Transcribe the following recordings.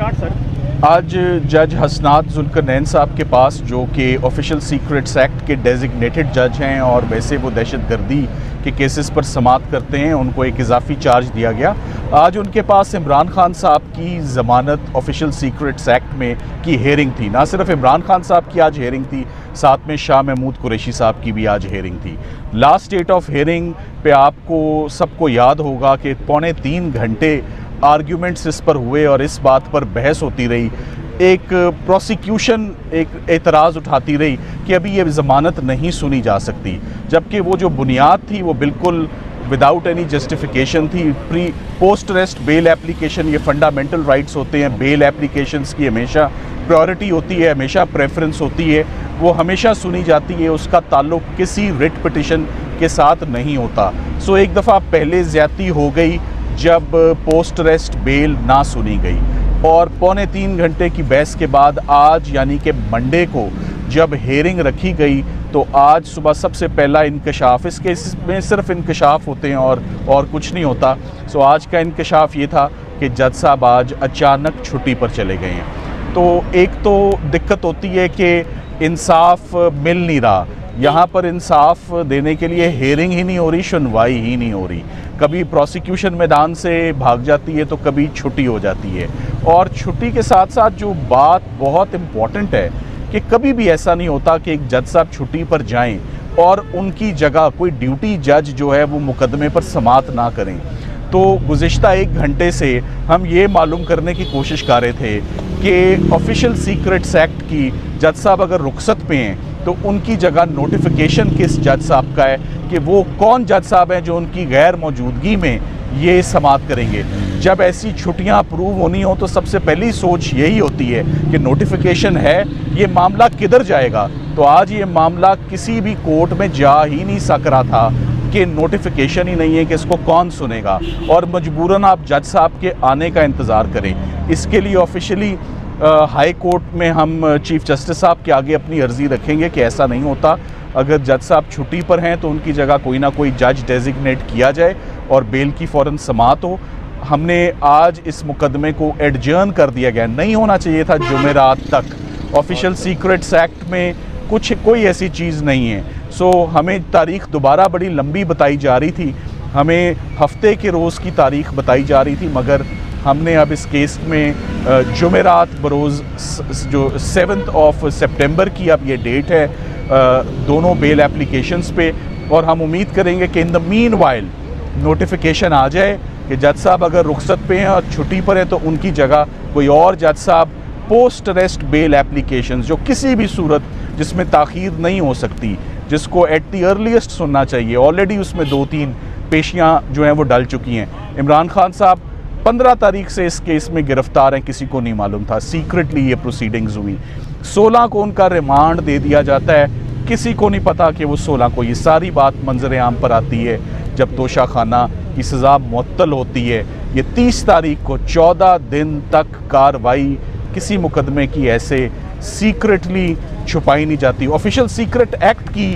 Chart sir. आज जज हसनात जुल्करनैन साहब के पास, जो कि ऑफिशियल सीक्रेट्स एक्ट के डेजिग्नेटेड जज हैं और वैसे वो दहशतगर्दी के केसेस पर समाअत करते हैं, उनको एक इजाफी चार्ज दिया गया। आज उनके पास इमरान खान साहब की ज़मानत ऑफिशियल सीक्रेट्स एक्ट में की हेयरिंग थी। ना सिर्फ इमरान खान साहब की आज हेयरिंग थी, साथ में शाह महमूद कुरैशी साहब की भी आज हेयरिंग थी। लास्ट डेट ऑफ हेयरिंग पे आपको सबको याद होगा कि 3.25 घंटे आर्ग्यूमेंट्स इस पर हुए और इस बात पर बहस होती रही। एक प्रोसिक्यूशन एक एतराज़ उठाती रही कि अभी ये ज़मानत नहीं सुनी जा सकती, जबकि वो जो बुनियाद थी वो बिल्कुल विदाउट एनी जस्टिफिकेशन थी। पोस्ट अरेस्ट बेल एप्लीकेशन, ये फंडामेंटल राइट्स होते हैं, बेल एप्लीकेशंस की हमेशा प्रायोरिटी होती है, हमेशा प्रेफरेंस होती है, वो हमेशा सुनी जाती है, उसका ताल्लुक किसी रिट पिटिशन के साथ नहीं होता। सो एक दफ़ा पहले ज़्यादती हो गई जब पोस्ट अरेस्ट बेल ना सुनी गई, और 3.25 घंटे की बहस के बाद आज यानी कि मंडे को जब हेयरिंग रखी गई, तो आज सुबह सबसे पहला इंकशाफ, इस केस में सिर्फ इंकशाफ होते हैं और कुछ नहीं होता। सो आज का इंकशाफ ये था कि जज साहब आज अचानक छुट्टी पर चले गए हैं। तो एक तो दिक्कत होती है कि इंसाफ मिल नहीं रहा, यहाँ पर इंसाफ देने के लिए हेयरिंग ही नहीं हो रही, सुनवाई ही नहीं हो रही। कभी प्रोसिक्यूशन मैदान से भाग जाती है तो कभी छुट्टी हो जाती है। और छुट्टी के साथ साथ जो बात बहुत इम्पॉर्टेंट है कि कभी भी ऐसा नहीं होता कि एक जज साहब छुट्टी पर जाएं और उनकी जगह कोई ड्यूटी जज जो है वो मुकदमे पर समाअत ना करें। तो गुज़िश्ता 1 घंटे से हम ये मालूम करने की कोशिश कर रहे थे कि ऑफिशियल सीक्रेट्स एक्ट की जज साहब अगर रुखसत पे हैं तो उनकी जगह नोटिफिकेशन किस जज साहब का है कि वो कौन जज साहब हैं जो उनकी गैर मौजूदगी में ये समाअत करेंगे। जब ऐसी छुट्टियां अप्रूव होनी हो तो सबसे पहली सोच यही होती है कि नोटिफिकेशन है, ये मामला किधर जाएगा। तो आज ये मामला किसी भी कोर्ट में जा ही नहीं सक रहा था कि नोटिफिकेशन ही नहीं है कि इसको कौन सुनेगा, और मजबूरन आप जज साहब के आने का इंतज़ार करें। इसके लिए ऑफिशियली हाई कोर्ट में हम चीफ जस्टिस साहब के आगे अपनी अर्ज़ी रखेंगे कि ऐसा नहीं होता, अगर जज साहब छुट्टी पर हैं तो उनकी जगह कोई ना कोई जज डेजिग्नेट किया जाए और बेल की फ़ौरन समाअत हो। हमने आज इस मुकदमे को एडजर्न कर दिया गया, नहीं होना चाहिए था जुमेरात तक। ऑफिशियल सीक्रेट्स एक्ट में कोई ऐसी चीज़ नहीं है। सो हमें तारीख़ दोबारा बड़ी लंबी बताई जा रही थी, हमें हफ्ते के रोज़ की तारीख़ बताई जा रही थी, मगर हमने अब इस केस में जुमेरात बरोज़ जो 7 सितंबर की अब ये डेट है दोनों बेल एप्लीकेशंस पे, और हम उम्मीद करेंगे कि in the meanwhile notification आ जाए कि जज साहब अगर रुखसत पे हैं और छुट्टी पर हैं तो उनकी जगह कोई और जज साहब पोस्ट अरेस्ट बेल एप्लीकेशंस, जो किसी भी सूरत जिसमें ताख़ीर नहीं हो सकती, जिसको एट द अर्लीस्ट सुनना चाहिए, ऑलरेडी उसमें 2-3 पेशियाँ जो हैं वो डल चुकी हैं। इमरान खान साहब 15 तारीख से इस केस में गिरफ्तार हैं, किसी को नहीं मालूम था, सीक्रेटली ये प्रोसीडिंग्स हुई। 16 को उनका रिमांड दे दिया जाता है, किसी को नहीं पता कि वो 16 को, ये सारी बात मंजर आम पर आती है जब तोशा खाना की सज़ा मुअत्तल होती है। ये 30 तारीख को 14 दिन तक कार्रवाई किसी मुकदमे की ऐसे सीक्रेटली छुपाई नहीं जाती। ऑफिशियल सीक्रेट एक्ट की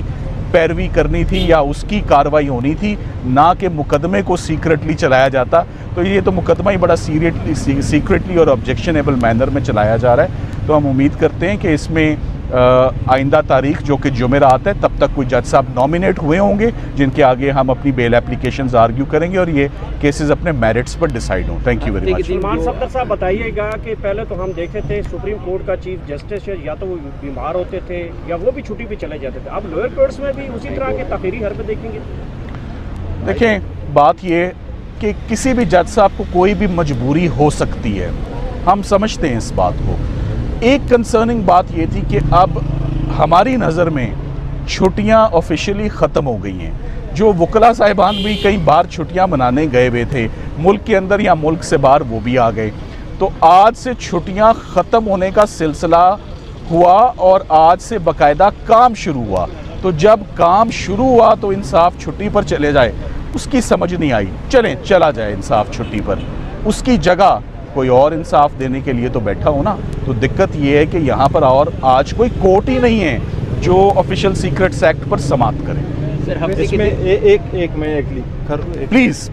पैरवी करनी थी या उसकी कार्रवाई होनी थी, ना कि मुकदमे को सीक्रेटली चलाया जाता। तो ये तो मुकदमा ही बड़ा सीक्रेटली और ऑब्जेक्शनेबल मैनर में चलाया जा रहा है। तो हम उम्मीद करते हैं कि इसमें आइंदा तारीख जो कि जुमेरात है तब तक कोई जज साहब नॉमिनेट हुए होंगे जिनके आगे हम अपनी बेल एप्लीकेशंस आर्ग्यू करेंगे और ये केसेस अपने मेरिट्स पर डिसाइड हों। Thank you very much. Imran Safdar साहब बताइएगा कि पहले तो हम देखे थे सुप्रीम कोर्ट का चीफ जस्टिस या तो वो बीमार होते थे या वो भी छुट्टी पे चले जाते थे, अब लोअर कोर्ट्स में भी उसी तरह के ताख़ीरी हरकत देखेंगे? देखें, बात ये कि किसी भी जज साहब को कोई भी मजबूरी हो सकती है, हम समझते हैं इस बात को। एक कंसर्निंग बात ये थी कि अब हमारी नज़र में छुट्टियां ऑफिशियली ख़त्म हो गई हैं। जो वकला साहिबान भी कई बार छुट्टियां मनाने गए हुए थे मुल्क के अंदर या मुल्क से बाहर, वो भी आ गए। तो आज से छुट्टियां ख़त्म होने का सिलसिला हुआ और आज से बाकायदा काम शुरू हुआ। तो जब काम शुरू हुआ तो इंसाफ छुट्टी पर चले जाए, उसकी समझ नहीं आई। चला जाए इंसाफ छुट्टी पर, उसकी जगह कोई और इंसाफ देने के लिए तो बैठा हो ना। तो दिक्कत ये है कि यहाँ पर और आज कोई कोर्ट ही नहीं है जो ऑफिशियल सीक्रेट्स एक्ट पर समाअत करे। सर, इसमें एक मैं प्लीज़